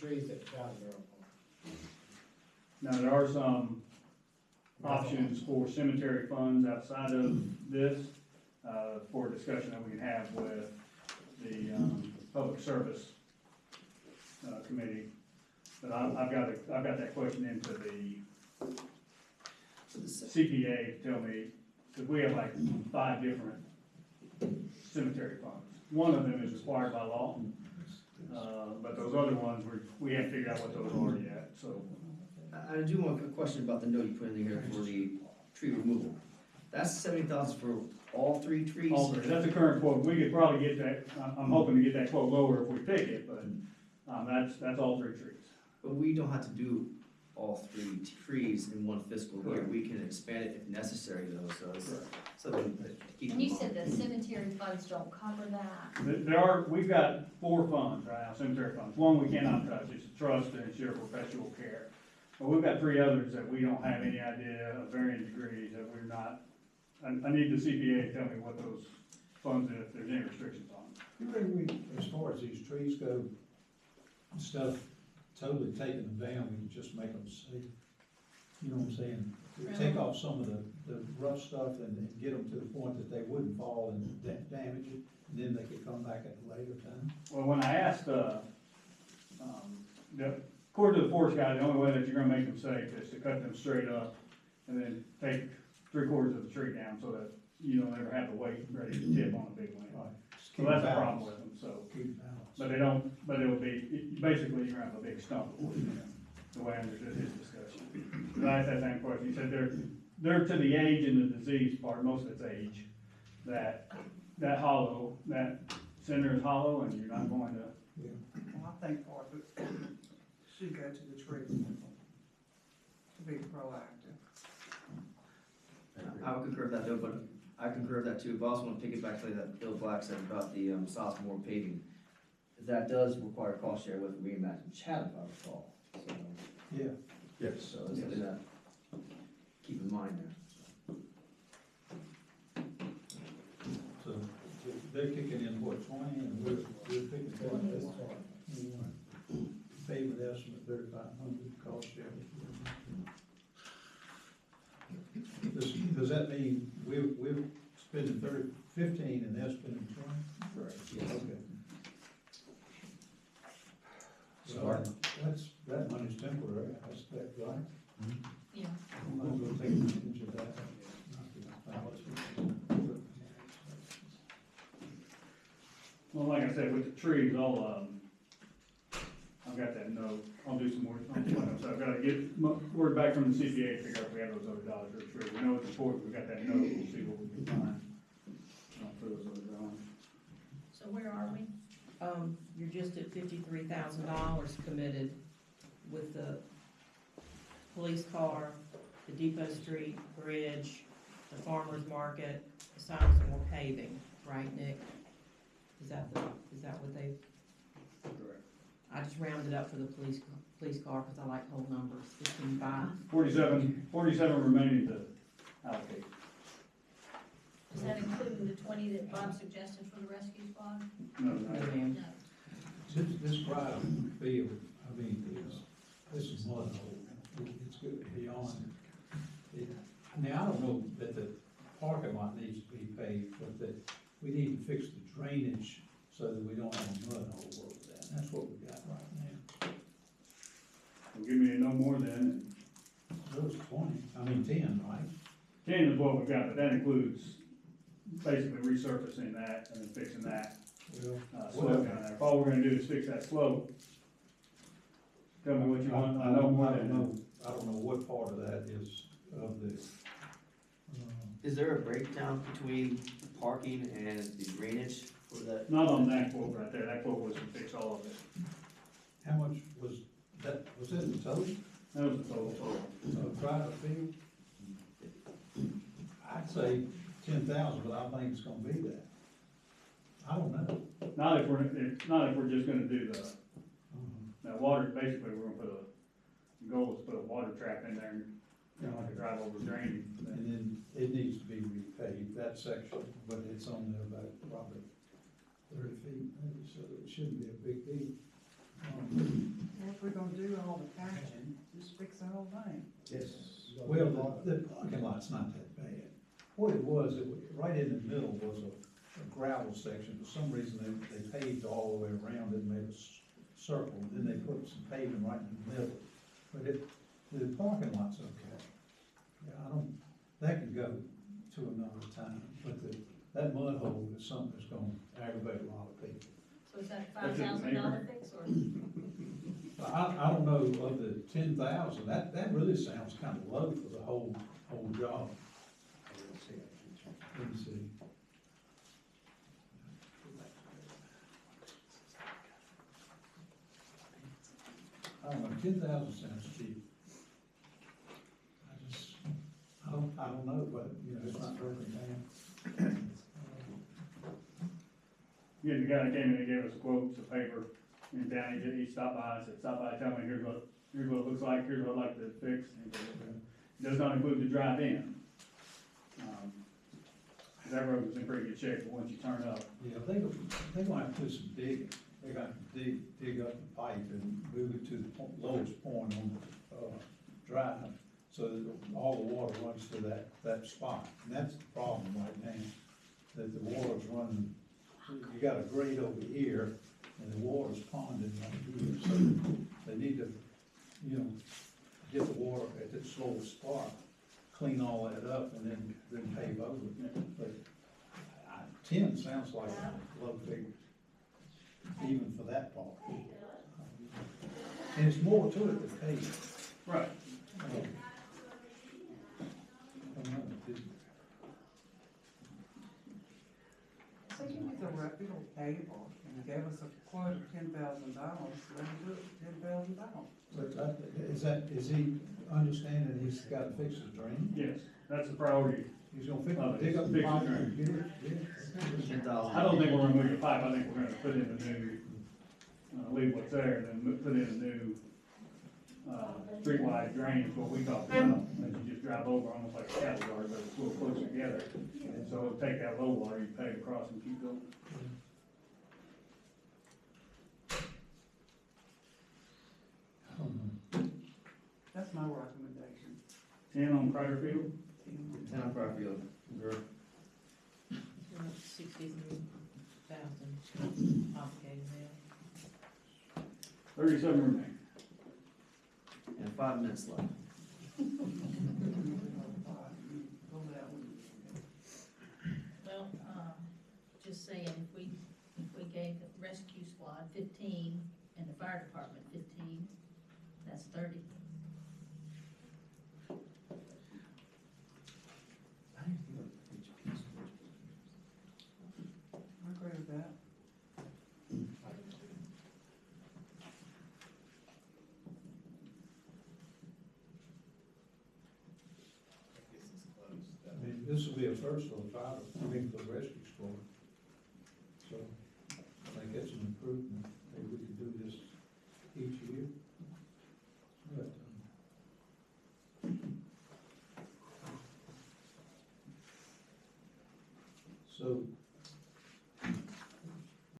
trees that got there. Now, there are some options for cemetery funds outside of this, for discussion that we can have with the, public service, committee. But I've got that question into the CPA to tell me, because we have like 5 different cemetery funds. One of them is required by law, but those other ones, we haven't figured out what those are yet, so. I do want a question about the note you put in here for the tree removal. That's 70,000 for all 3 trees? All three, that's the current quote, we could probably get that, I'm hoping to get that quote lower if we pick it, but, that's all 3 trees. But we don't have to do all 3 trees in one fiscal year. Correct. We can expand it if necessary though, so it's Correct. something to keep in And you mind. said the cemetery funds don't cover that. We've got 4 funds right now, cemetery funds. One we cannot touch, it's a trust and ensure perpetual care. But we've got 3 others that we don't have any idea of varying degrees that we're not, I need the CPA to tell me what those funds, if there's any restrictions on them. You think we, as far as these trees go, instead of totally taking them down, we can just make them safe? You know what I'm saying? Take off some of the rough stuff and get them to the point that they wouldn't fall and damage it, and then they could come back at a later time. Well, when I asked, according to the forest guy, the only way that you're gonna make them safe is to cut them straight up and then take 3/4 of the tree down so that you don't ever have the weight ready to tip on a big wind. Just So keep that's the balance. problem with them, so. Keep balance. But they don't, but it'll be, basically, you're gonna have a big stump before you know, the way I understood his discussion. Because I asked that same question, he said they're to the age and the disease part, most of it's age, that hollow, that center is hollow and you're not going to, Yeah. Well, I think part of it should go to the tree to be proactive. I would concur with that, Bill, but I concur with that too, but I also want to piggyback to that Bill Black said about the sophomore paving. That does require cost share with Reimagine Chatham, if I recall, so, Yeah. Yes. so it's something to keep in mind there. So they're kicking in, what, 20, and we're picking what? Payment estimate 3,500, cost share. Does that mean we're spending 15 and they're spending 20? correct. Yes. Okay. So that money's temporary, that's right? Yeah. Might as well take advantage of that. Well, like I said, with the trees, I've got that note, I'll do some more, so I've gotta get word back from the CPA to figure out if we have those other dollars for the tree. We know it's important, we got that note, we'll see what we can find, for those other dollars. So where are we? You're just at $53,000 committed with the police car, the Depot Street Bridge, the farmer's market, the signs and more paving, right, Nick? Is that what they, Correct. I just rounded up for the police car, cause I like whole numbers, 15.5. 47 remaining to allocate. Is that including the 20 that Bob suggested for the rescue squad? No, No, no. ma'am. No. This drive field, I mean, this is mud hole, it's good beyond. Now, I don't know that the parking lot needs to be paved, but that we need to fix the drainage so that we don't have a mud hole over there, and that's what we got right now. Well, give me no more than, Those 10, right? 10 is what we've got, but that includes basically resurfacing that and then fixing that, Well, slope down there. If all we're gonna do is fix that slope, tell me what you want, I know more than. I don't know what part of that is of the, Is there a breakdown between parking and the drainage for that? Not on that quote right there, that quote was to fix all of it. how much was that the total? That was the total. Private field? I'd say 10,000, but I think it's gonna be that. I don't know. Not if we're just gonna do that water, basically, we're gonna put the goal is to put a water trap in there, and, you know, like a drive over drain. And then it needs to be repaved, that section, but it's on there about probably 30 feet, maybe, so it shouldn't be a big deal. if we're gonna do all the patching, just fix the whole thing. Yes. Well, the parking lot's not that bad. What it was, right in the middle was a gravel section. For some reason, they paved all the way around it and made a circle, and then they put some paving right in the middle. But the parking lot's okay. Yeah, that can go to another time, but that mud hole is something that's gonna aggravate a lot of people. So is that That's it, $5,000 fix or? I don't know, of the 10,000, that really sounds kind of low for the whole job. Let me see. I don't know, 10,000 sounds cheap. I don't know, but, you know, it's not broken down. Yeah, the guy that came in and gave us quotes of paper, and Danny, he stopped by, and said, stop by, tell me, here's what it looks like, here's what I'd like to fix. And he said, "Okay." Does not include the drive-in. That road was in pretty good shape, but once you turn up, Yeah, they're gonna have to do some digging. They're gonna have to dig up the pipe and move it to the lowest point on the, drive, so that all the water runs to that spot. And that's the problem right now, that the water's running, you got a grate over here, and the water's ponding right here, so they need to, you know, get the water at its slowest spot, clean all that up, and then pave over it. But 10 sounds like a low figure, even for that part. And it's more to it than paving. right, I don't know, So you use a reputable paver and gave us a quote of $10,000, let him do it, $10,000. But is he understanding he's gotta fix his drain? yes, that's the priority. He's gonna fix, Oh, dig up the fix the pipe drain. and get it, yeah. 10,000. I don't think we're gonna move the pipe, I think we're gonna put in a new, leave what's there, and then put in a new, streetwide drain, is what we talked about. That you just drive over, almost like a cattle guard, but it's a little closer together. And so it'll take that low water, you pave across and keep going. I don't know. That's my recommendation. 10 on Crider Field, 10 on Fairfield. $63,000 obligated there. 37 remain. And 5 minutes left. Well, just saying, if we gave the rescue squad 15 and the fire department 15, that's 30. I agree with that. I mean, this will be a first for the fire, for the rescue squad. So, I think it's an improvement.